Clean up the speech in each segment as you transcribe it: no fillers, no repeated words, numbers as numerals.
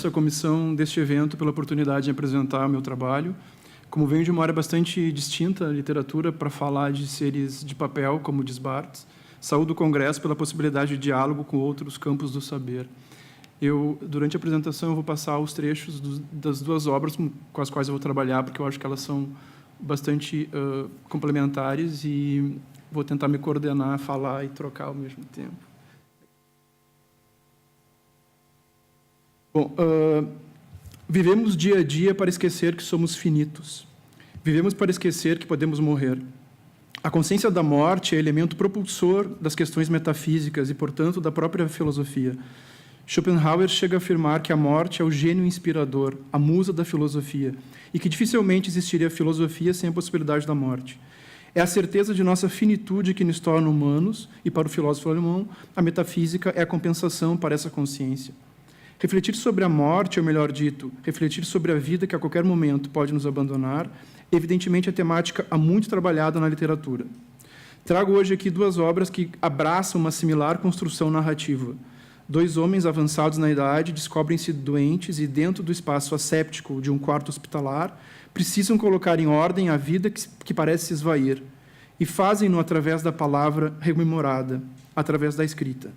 agradeço à comissão deste evento pela oportunidade de apresentar o meu trabalho. Como venho de uma área bastante distinta, a literatura, para falar de seres de papel, como diz Barthes, saúdo o Congresso pela possibilidade de diálogo com outros campos do saber. Durante a apresentação, eu vou passar os trechos das duas obras com as quais eu vou trabalhar, porque eu acho que elas são bastante complementares e vou tentar me coordenar, falar e trocar ao mesmo tempo. Bom, vivemos dia a dia para esquecer que somos finitos. Vivemos para esquecer que podemos morrer. A consciência da morte é elemento propulsor das questões metafísicas e, portanto, da própria filosofia. Schopenhauer chega a afirmar que a morte é o gênio inspirador, a musa da filosofia, e que dificilmente existiria filosofia sem a possibilidade da morte. É a certeza de nossa finitude que nos torna humanos, e para o filósofo alemão, a metafísica é a compensação para essa consciência. Refletir sobre a morte, ou melhor dito, refletir sobre a vida que a qualquer momento pode nos abandonar, evidentemente é temática há muito trabalhada na literatura. Trago hoje aqui duas obras que abraçam uma similar construção narrativa. Dois homens avançados na idade descobrem-se doentes e, dentro do espaço asséptico de um quarto hospitalar, precisam colocar em ordem a vida que parece se esvair, e fazem-no através da palavra rememorada, através da escrita.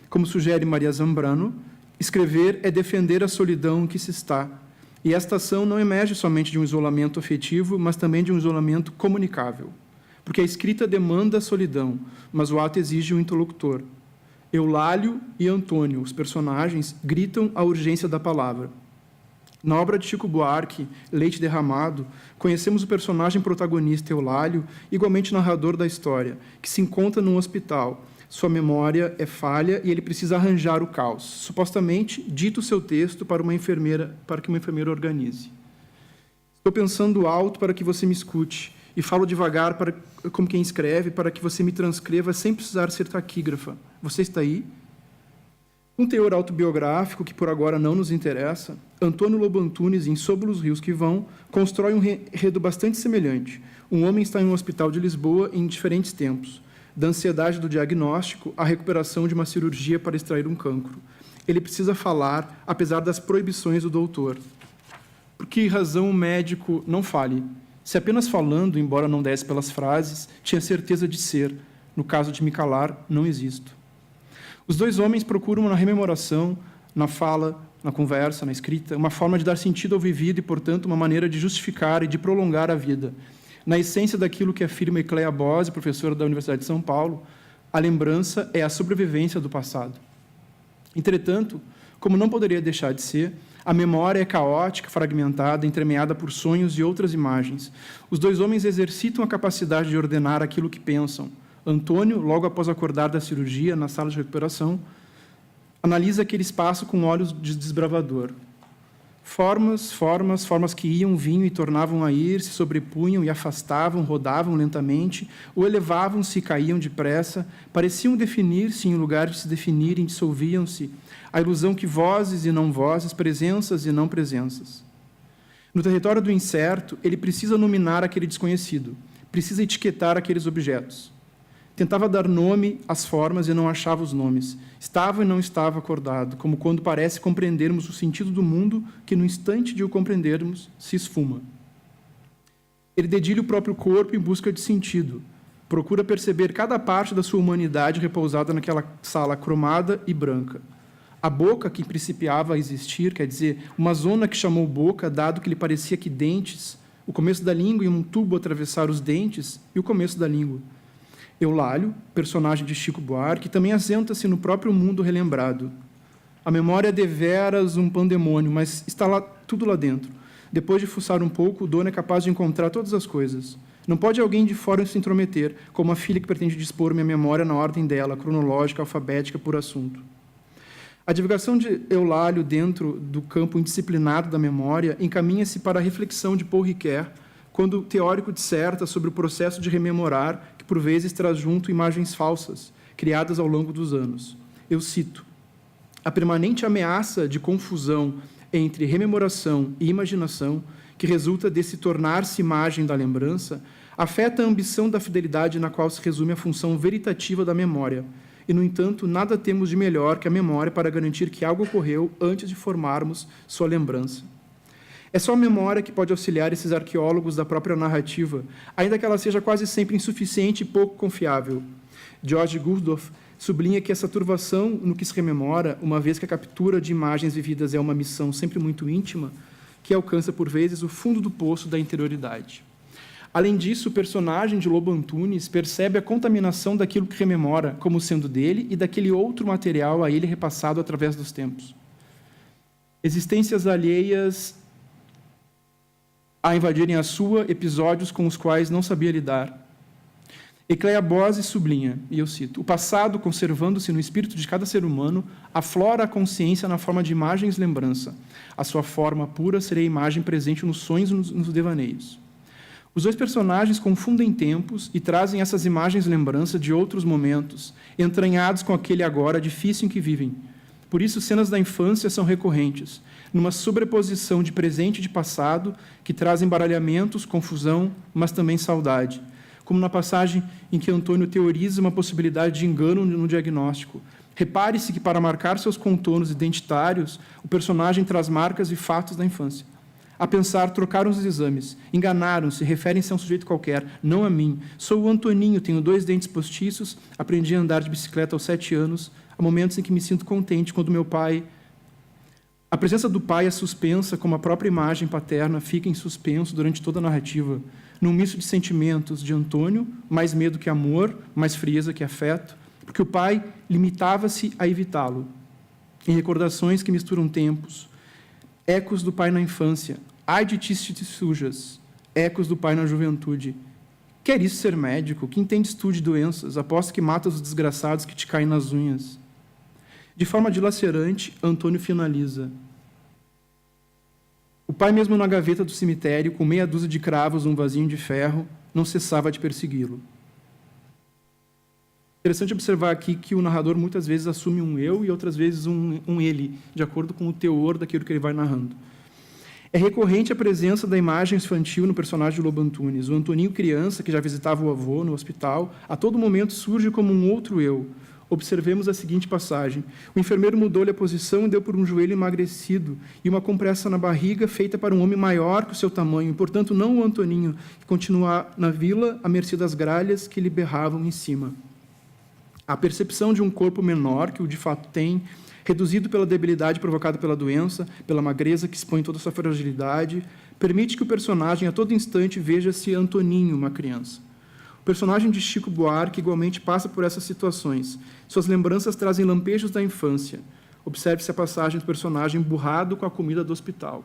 Como sugere Maria Zambrano, escrever é defender a solidão em que se está, e esta ação não emerge somente de um isolamento afetivo, mas também de um isolamento comunicável, porque a escrita demanda a solidão, mas o ato exige um interlocutor. Eulálio e Antônio, os personagens, gritam a urgência da palavra. Na obra de Chico Buarque, Leite Derramado, conhecemos o personagem protagonista Eulálio, igualmente narrador da história, que se encontra num hospital. Sua memória é falha e ele precisa arranjar o caos. Supostamente, dita o seu texto para que uma enfermeira organize. Estou pensando alto para que você me escute, e falo devagar como quem escreve, para que você me transcreva sem precisar ser taquígrafa. Você está aí? Um teor autobiográfico, que por agora não nos interessa, Antônio Lobo Antunes, em Sob os Rios que Vão, constrói um enredo bastante semelhante. Um homem está em um hospital de Lisboa em diferentes tempos, da ansiedade do diagnóstico à recuperação de uma cirurgia para extrair um cancro. Ele precisa falar, apesar das proibições do doutor. Por que razão o médico não fale? Se apenas falando, embora não desse pelas frases, tinha certeza de ser. No caso de me calar, não existo. Os dois homens procuram na rememoração, na fala, na conversa, na escrita, uma forma de dar sentido ao vivido e, portanto, uma maneira de justificar e de prolongar a vida. Na essência daquilo que afirma Ecleia Bose, professora da Universidade de São Paulo, a lembrança é a sobrevivência do passado. Entretanto, como não poderia deixar de ser, a memória é caótica, fragmentada, entremeada por sonhos e outras imagens. Os dois homens exercitam a capacidade de ordenar aquilo que pensam. Antônio, logo após acordar da cirurgia, na sala de recuperação, analisa aquele espaço com olhos de desbravador. Formas que iam, vinham e tornavam a ir, se sobrepunham e afastavam, rodavam lentamente, ou elevavam-se e caíam depressa, pareciam definir-se em lugar de se definirem, dissolviam-se, a ilusão que vozes e não vozes, presenças e não presenças. No território do incerto, ele precisa nominar aquele desconhecido, precisa etiquetar aqueles objetos. Tentava dar nome às formas e não achava os nomes. Estava e não estava acordado, como quando parece compreendermos o sentido do mundo que, no instante de o compreendermos, se esfuma. Ele dedilha o próprio corpo em busca de sentido. Procura perceber cada parte da sua humanidade repousada naquela sala cromada e branca. A boca que principiava a existir, quer dizer, uma zona que chamou boca, dado que lhe parecia que dentes, o começo da língua e um tubo atravessar os dentes e o começo da língua. Eulálio, personagem de Chico Buarque, também assenta-se no próprio mundo relembrado. A memória é deveras um pandemônio, mas está tudo lá dentro. Depois de fuçar um pouco, o dono é capaz de encontrar todas as coisas. Não pode alguém de fora se intrometer, como a filha que pretende dispor minha memória na ordem dela, cronológica, alfabética, por assunto. A divulgação de Eulálio dentro do campo indisciplinado da memória encaminha-se para a reflexão de Paul Ricoeur, quando o teórico disserta sobre o processo de rememorar, que por vezes traz junto imagens falsas, criadas ao longo dos anos. Eu cito: a permanente ameaça de confusão entre rememoração e imaginação, que resulta desse tornar-se imagem da lembrança, afeta a ambição da fidelidade na qual se resume a função veritativa da memória, e, no entanto, nada temos de melhor que a memória para garantir que algo ocorreu antes de formarmos sua lembrança. É só a memória que pode auxiliar esses arqueólogos da própria narrativa, ainda que ela seja quase sempre insuficiente e pouco confiável. George Gurdjieff sublinha que essa turvação no que se rememora, uma vez que a captura de imagens vividas é uma missão sempre muito íntima, que alcança, por vezes, o fundo do poço da interioridade. Além disso, o personagem de Lobo Antunes percebe a contaminação daquilo que rememora como sendo dele e daquele outro material a ele repassado através dos tempos. Existências alheias a invadirem a sua, episódios com os quais não sabia lidar. Ecleia Bose sublinha, e eu cito, o passado, conservando-se no espírito de cada ser humano, aflora a consciência na forma de imagens-lembrança. A sua forma pura seria a imagem presente nos sonhos e nos devaneios. Os dois personagens confundem tempos e trazem essas imagens-lembrança de outros momentos, entranhados com aquele agora difícil em que vivem. Por isso, cenas da infância são recorrentes, numa sobreposição de presente e de passado, que trazem embaralhamentos, confusão, mas também saudade. Como na passagem em que Antônio teoriza uma possibilidade de engano no diagnóstico. Repare-se que, para marcar seus contornos identitários, o personagem traz marcas e fatos da infância. A pensar, trocaram os exames, enganaram-se, referem-se a um sujeito qualquer, não a mim. Sou o Antoninho, tenho 2 dentes postiços, aprendi a andar de bicicleta aos 7 anos, há momentos em que me sinto contente quando meu pai... A presença do pai é suspensa, como a própria imagem paterna fica em suspenso durante toda a narrativa, num misto de sentimentos de Antônio, mais medo que amor, mais frieza que afeto, porque o pai limitava-se a evitá-lo. Em recordações que misturam tempos, ecos do pai na infância, ai de ti se te sujas, ecos do pai na juventude. Quer isso ser médico? Que entendes tu de doenças? Aposto que matas os desgraçados que te caem nas unhas. De forma dilacerante, Antônio finaliza. O pai, mesmo na gaveta do cemitério, com meia dúzia de cravos num vasinho de ferro, não cessava de persegui-lo. Interessante observar aqui que o narrador muitas vezes assume um eu e outras vezes um ele, de acordo com o teor daquilo que ele vai narrando. É recorrente a presença da imagem infantil no personagem de Lobo Antunes. O Antoninho criança, que já visitava o avô no hospital, a todo momento surge como um outro eu. Observemos a seguinte passagem. O enfermeiro mudou-lhe a posição e deu por um joelho emagrecido e uma compressa na barriga feita para um homem maior que o seu tamanho, e, portanto, não o Antoninho, que continua na vila à mercê das gralhas que lhe berravam em cima. A percepção de um corpo menor, que o de fato tem, reduzido pela debilidade provocada pela doença, pela magreza que expõe toda a sua fragilidade, permite que o personagem a todo instante veja-se Antoninho, uma criança. O personagem de Chico Buarque igualmente passa por essas situações. Suas lembranças trazem lampejos da infância. Observe-se a passagem do personagem burrado com a comida do hospital.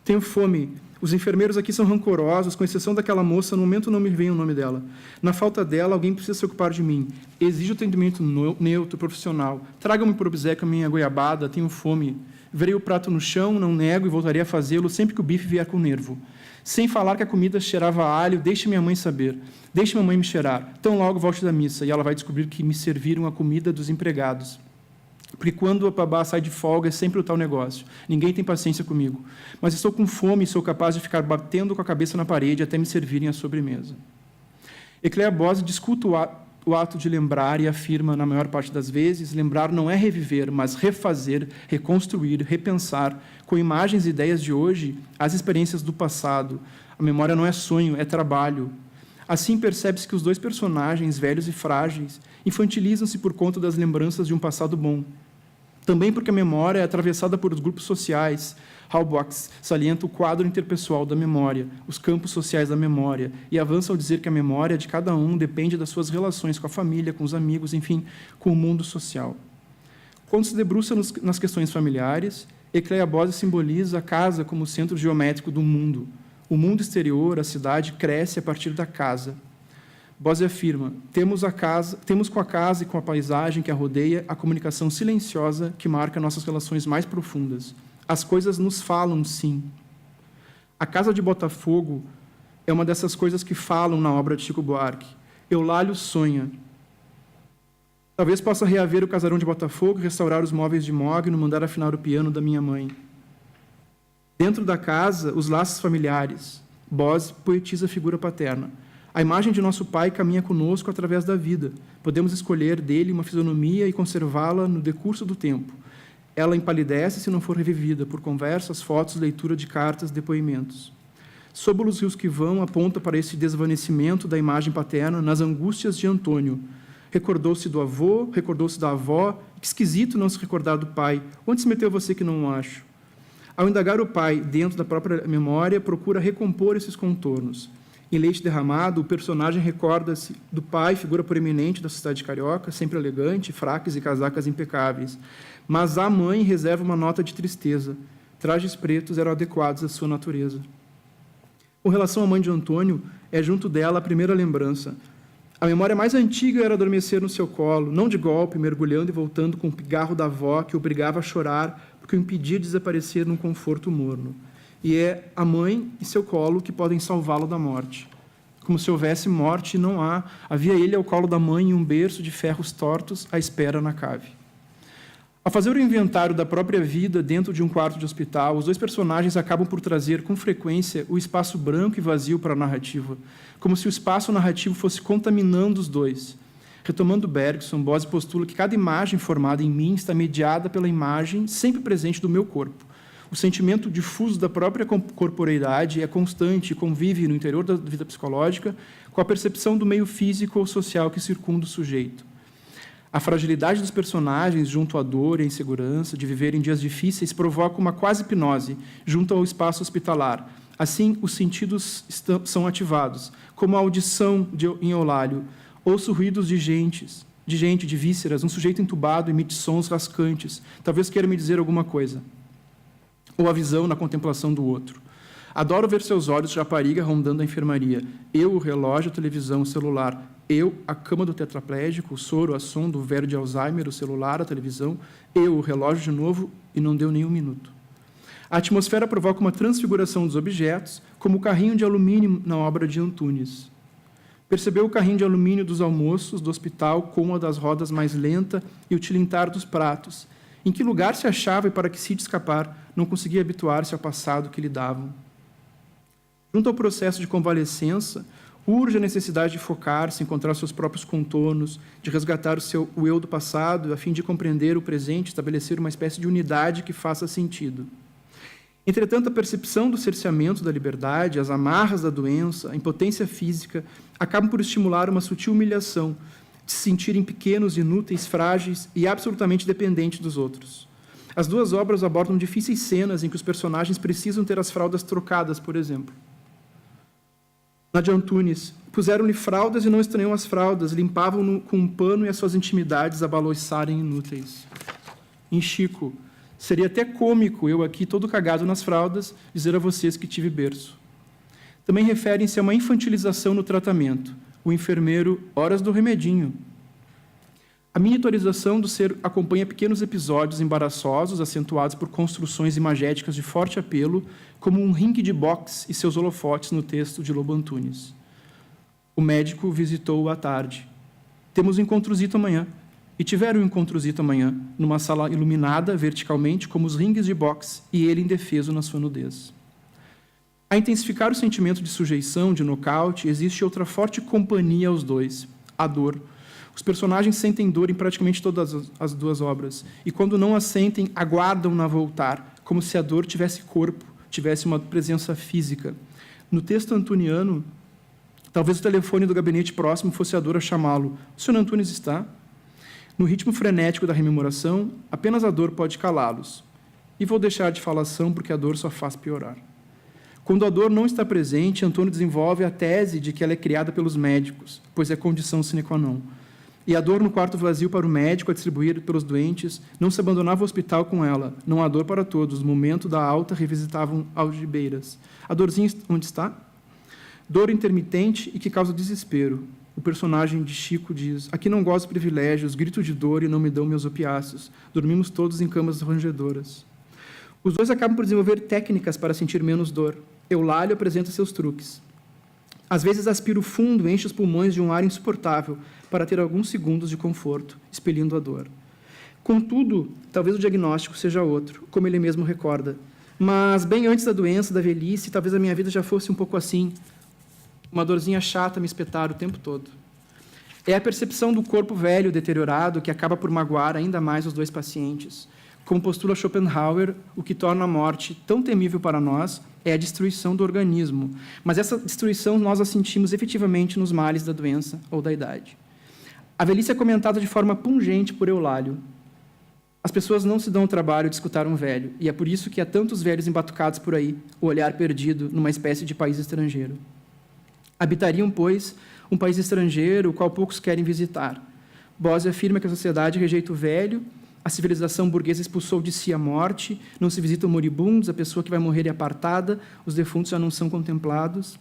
Tenho fome. Os enfermeiros aqui são rancorosos, com exceção daquela moça, no momento não me vem o nome dela. Na falta dela, alguém precisa se ocupar de mim. Exijo atendimento neutro, profissional. Tragam-me por obséquio a minha goiabada, tenho fome. Verei o prato no chão, não nego e voltarei a fazê-lo sempre que o bife vier com nervo. Sem falar que a comida cheirava a alho, deixe minha mãe saber. Deixe mamãe me cheirar. Tão logo volte da missa, e ela vai descobrir que me serviram a comida dos empregados. Porque quando a babá sai de folga, é sempre o tal negócio. Ninguém tem paciência comigo. Mas estou com fome e sou capaz de ficar batendo com a cabeça na parede até me servirem a sobremesa. Ecleia Bose discute o ato de lembrar e afirma, na maior parte das vezes, lembrar não é reviver, mas refazer, reconstruir, repensar, com imagens e ideias de hoje, as experiências do passado. A memória não é sonho, é trabalho. Assim, percebe-se que os dois personagens, velhos e frágeis, infantilizam-se por conta das lembranças de um passado bom. Também porque a memória é atravessada por os grupos sociais. Halbwachs salienta o quadro interpessoal da memória, os campos sociais da memória, e avança ao dizer que a memória de cada um depende das suas relações com a família, com os amigos, enfim, com o mundo social. Quando se debruça nas questões familiares, Ecleia Bose simboliza a casa como centro geométrico do mundo. O mundo exterior, a cidade, cresce a partir da casa. Bose afirma, temos com a casa e com a paisagem que a rodeia a comunicação silenciosa que marca nossas relações mais profundas. As coisas nos falam, sim. A Casa de Botafogo é uma dessas coisas que falam na obra de Chico Buarque. Eulálio sonha. Talvez possa reaver o casarão de Botafogo, restaurar os móveis de mogno, mandar afinar o piano da minha mãe. Dentro da casa, os laços familiares. Bose poetiza a figura paterna. A imagem de nosso Pai caminha conosco através da vida. Podemos escolher dele uma fisionomia e conservá-la no decurso do tempo. Ela empalidece se não for revivida por conversas, fotos, leitura de cartas, depoimentos. Sob os rios que vão, aponta para esse desvanecimento da imagem paterna nas angústias de Antônio. Recordou-se do avô, recordou-se da avó. Que esquisito não se recordar do pai. Onde se meteu você que não o acho? Ao indagar o pai dentro da própria memória, procura recompor esses contornos. Em Leite Derramado, o personagem recorda-se do pai, figura proeminente da sociedade carioca, sempre elegante, fracos e casacas impecáveis. Mas a mãe reserva uma nota de tristeza. Trajes pretos eram adequados à sua natureza. Com relação à mãe de Antônio, é junto dela a primeira lembrança. A memória mais antiga era adormecer no seu colo, não de golpe, mergulhando e voltando com o pigarro da avó que o obrigava a chorar porque o impedia de desaparecer num conforto morno. E é a mãe e seu colo que podem salvá-lo da morte. Como se houvesse morte, não há. Havia ele ao colo da mãe em um berço de ferros tortos à espera na cave. Ao fazer o inventário da própria vida dentro de um quarto de hospital, os dois personagens acabam por trazer, com frequência, o espaço branco e vazio para a narrativa, como se o espaço narrativo fosse contaminando os dois. Retomando Bergson, Bose postula que cada imagem formada em mim está mediada pela imagem sempre presente do meu corpo. O sentimento difuso da própria corporeidade é constante e convive no interior da vida psicológica com a percepção do meio físico ou social que circunda o sujeito. A fragilidade dos personagens junto à dor e à insegurança de viver em dias difíceis provoca uma quase hipnose junto ao espaço hospitalar. Assim, os sentidos são ativados, como a audição em Eulálio. Ouço ruídos de gente, de vísceras, um sujeito entubado emite sons rascantes. Talvez queira me dizer alguma coisa. Ou a visão na contemplação do outro. Adoro ver seus olhos de rapariga rondando a enfermaria. Eu, o relógio, a televisão, o celular. Eu, a cama do tetraplégico, o soro, a sonda, o velho de Alzheimer, o celular, a televisão. Eu, o relógio de novo, e não deu nem um minuto. A atmosfera provoca uma transfiguração dos objetos, como o carrinho de alumínio na obra de Antunes. Percebeu o carrinho de alumínio dos almoços do hospital com uma das rodas mais lenta e o tilintar dos pratos. Em que lugar se achava e para que se escapar, não conseguia habituar-se ao passado que lhe davam. Junto ao processo de convalescença, urge a necessidade de focar-se, encontrar seus próprios contornos, de resgatar o eu do passado, a fim de compreender o presente, estabelecer uma espécie de unidade que faça sentido. Entretanto, a percepção do cerceamento da liberdade, as amarras da doença, a impotência física, acabam por estimular uma sutil humilhação, de se sentirem pequenos, inúteis, frágeis e absolutamente dependentes dos outros. As duas obras abordam difíceis cenas em que os personagens precisam ter as fraldas trocadas, por exemplo. Na de Antunes, puseram-lhe fraldas e não estranhou as fraldas, limpavam-no com um pano e as suas intimidades abaloiçarem inúteis. Em Chico, seria até cômico eu aqui, todo cagado nas fraldas, dizer a vocês que tive berço. Também referem-se a uma infantilização no tratamento. O enfermeiro, horas do remedinho. A miniaturização do ser acompanha pequenos episódios embaraçosos, acentuados por construções imagéticas de forte apelo, como um ringue de boxe e seus holofotes no texto de Lobo Antunes. O médico visitou-o à tarde. Temos um encontrozito amanhã. E tiveram um encontrozito amanhã, numa sala iluminada verticalmente, como os ringues de boxe, e ele indefeso na sua nudez. A intensificar o sentimento de sujeição, de nocaute, existe outra forte companhia aos dois, a dor. Os personagens sentem dor em praticamente todas as duas obras, e quando não a sentem, aguardam-na voltar, como se a dor tivesse corpo, tivesse uma presença física. No texto antuniano, talvez o telefone do gabinete próximo fosse a dor a chamá-lo. O senhor Antunes está? No ritmo frenético da rememoração, apenas a dor pode calá-los. E vou deixar de falação porque a dor só faz piorar. Quando a dor não está presente, Antônio desenvolve a tese de que ela é criada pelos médicos, pois é condição sine qua non. E a dor no quarto vazio para o médico a distribuir pelos doentes não se abandonava o hospital com ela. Não há dor para todos. No momento da alta, revisitavam algibeiras. A dorzinha onde está? Dor intermitente e que causa desespero. O personagem de Chico diz: aqui não gozo de privilégios, grito de dor e não me dão meus opiáceos. Dormimos todos em camas rangedoras. Os dois acabam por desenvolver técnicas para sentir menos dor. Eulálio apresenta seus truques. Às vezes aspira o fundo, enche os pulmões de um ar insuportável para ter alguns segundos de conforto, expelindo a dor. Contudo, talvez o diagnóstico seja outro, como ele mesmo recorda. Mas, bem antes da doença, da velhice, talvez a minha vida já fosse um pouco assim. Uma dorzinha chata me espetar o tempo todo. É a percepção do corpo velho deteriorado que acaba por magoar ainda mais os dois pacientes. Como postula Schopenhauer, o que torna a morte tão temível para nós é a destruição do organismo, mas essa destruição nós a sentimos efetivamente nos males da doença ou da idade. A velhice é comentada de forma pungente por Eulálio. As pessoas não se dão o trabalho de escutar um velho, e é por isso que há tantos velhos embatucados por aí, o olhar perdido numa espécie de país estrangeiro. Habitariam, pois, um país estrangeiro, o qual poucos querem visitar. Bose afirma que a sociedade rejeita o velho, a civilização burguesa expulsou de si a morte, não se visitam moribundos, a pessoa que vai morrer é apartada, os defuntos já não são contemplados,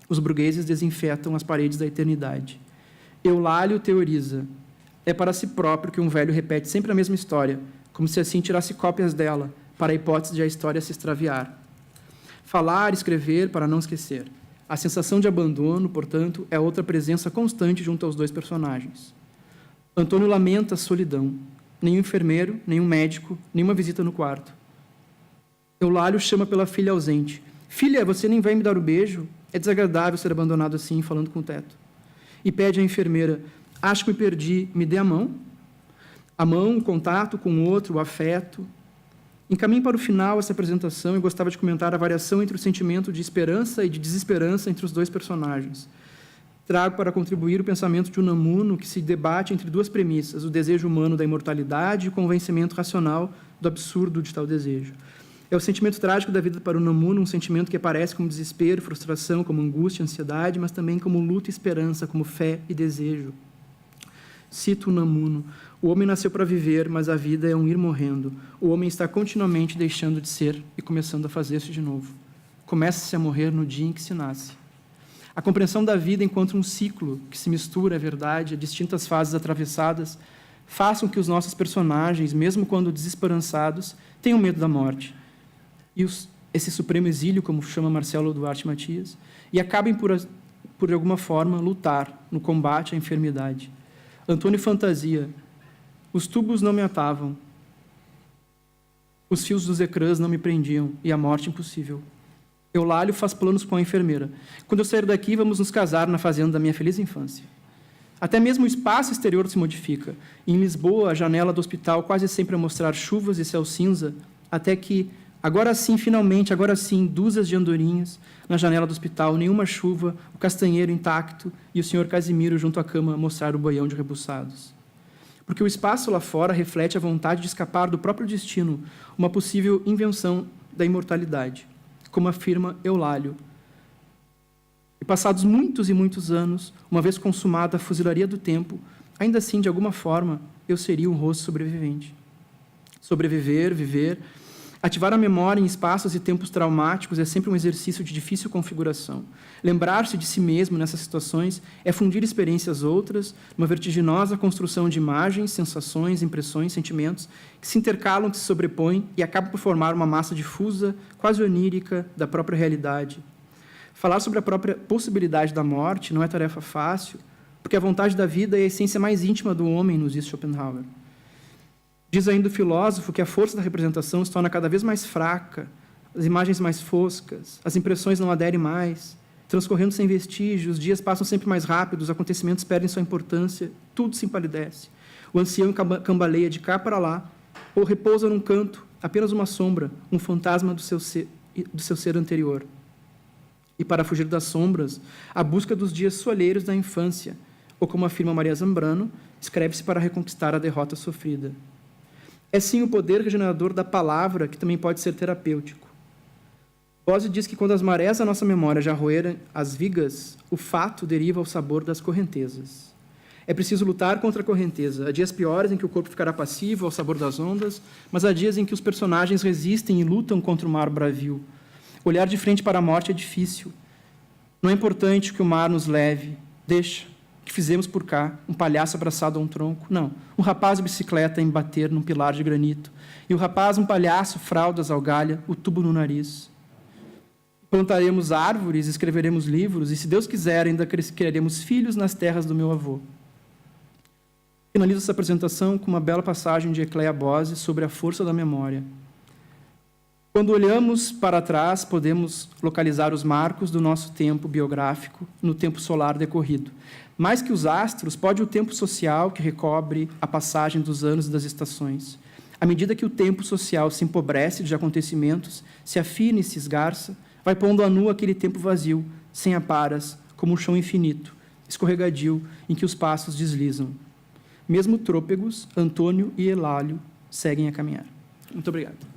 os burgueses desinfetam as paredes da eternidade. Eulálio teoriza: é para si próprio que um velho repete sempre a mesma história, como se assim tirasse cópias dela, para a hipótese de a história se extraviar. Falar, escrever, para não esquecer. A sensação de abandono, portanto, é outra presença constante junto aos dois personagens. Antônio lamenta a solidão. Nenhum enfermeiro, nenhum médico, nenhuma visita no quarto. Eulálio chama pela filha ausente. Filha, você nem vai me dar o beijo? É desagradável ser abandonado assim, falando com o teto. E pede à enfermeira: acho que me perdi, me dê a mão. A mão, o contato com o outro, o afeto. Encaminho para o final essa apresentação e gostava de comentar a variação entre o sentimento de esperança e de desesperança entre os dois personagens. Trago para contribuir o pensamento de Unamuno, que se debate entre duas premissas, o desejo humano da imortalidade e o convencimento racional do absurdo de tal desejo. É o sentimento trágico da vida para Unamuno, um sentimento que aparece como desespero, frustração, como angústia, ansiedade, mas também como luta e esperança, como fé e desejo. Cito Unamuno: o homem nasceu para viver, mas a vida é um ir morrendo. O homem está continuamente deixando de ser e começando a fazer-se de novo. Começa-se a morrer no dia em que se nasce. A compreensão da vida enquanto um ciclo que se mistura, é verdade, a distintas fases atravessadas, façam que os nossos personagens, mesmo quando desesperançados, tenham medo da morte. E esse supremo exílio, como chama Marcelo Duarte Matias, e acabem por de alguma forma, lutar no combate à enfermidade. Antônio fantasia: os tubos não me atavam, os fios dos ecrãs não me prendiam, e a morte impossível. Eulálio faz planos com a enfermeira. Quando eu sair daqui, vamos nos casar na fazenda da minha feliz infância. Até mesmo o espaço exterior se modifica. Em Lisboa, a janela do hospital quase sempre a mostrar chuvas e céu cinza, até que, agora sim, finalmente, agora sim, dúzias de andorinhas, na janela do hospital, nenhuma chuva, o castanheiro intacto e o senhor Casimiro junto à cama a mostrar o boião de rebuçados. Porque o espaço lá fora reflete a vontade de escapar do próprio destino, uma possível invenção da imortalidade, como afirma Eulálio. E passados muitos e muitos anos, uma vez consumada a fuzilaria do tempo, ainda assim, de alguma forma, eu seria um rosto sobrevivente. Sobreviver, viver, ativar a memória em espaços e tempos traumáticos é sempre um exercício de difícil configuração. Lembrar-se de si mesmo nessas situações é fundir experiências outras, uma vertiginosa construção de imagens, sensações, impressões, sentimentos, que se intercalam, que se sobrepõem e acabam por formar uma massa difusa, quase onírica, da própria realidade. Falar sobre a própria possibilidade da morte não é tarefa fácil, porque a vontade da vida é a essência mais íntima do homem, nos diz Schopenhauer. Diz ainda o filósofo que a força da representação se torna cada vez mais fraca, as imagens mais foscas, as impressões não aderem mais, transcorrendo sem vestígios, os dias passam sempre mais rápido, os acontecimentos perdem sua importância, tudo se empalidece. O ancião cambaleia de cá para lá, ou repousa num canto, apenas uma sombra, um fantasma do seu ser anterior. E para fugir das sombras, a busca dos dias soalheiros da infância, ou como afirma Maria Zambrano, escreve-se para reconquistar a derrota sofrida. É sim o poder regenerador da palavra que também pode ser terapêutico. Bose diz que quando as marés da nossa memória já roeram as vigas, o fato deriva ao sabor das correntezas. É preciso lutar contra a correnteza. Há dias piores em que o corpo ficará passivo ao sabor das ondas, mas há dias em que os personagens resistem e lutam contra o mar bravio. Olhar de frente para a morte é difícil. Não é importante que o mar nos leve. Deixa. Que fizemos por cá, um palhaço abraçado a um tronco. Não, um rapaz de bicicleta a embater num pilar de granito. E o rapaz, um palhaço, fraldas ao galha, o tubo no nariz. Plantaremos árvores, escreveremos livros, e se Deus quiser, ainda criaremos filhos nas terras do meu avô. Finalizo essa apresentação com uma bela passagem de Ecleia Bose sobre a força da memória. Quando olhamos para trás, podemos localizar os marcos do nosso tempo biográfico no tempo solar decorrido. Mais que os astros, pode o tempo social que recobre a passagem dos anos e das estações. À medida que o tempo social se empobrece de acontecimentos, se afina e se esgarça, vai pondo a nu aquele tempo vazio, sem aparas, como um chão infinito, escorregadio, em que os passos deslizam. Mesmo trôpegos, Antônio e Eulálio seguem a caminhar. Muito obrigado.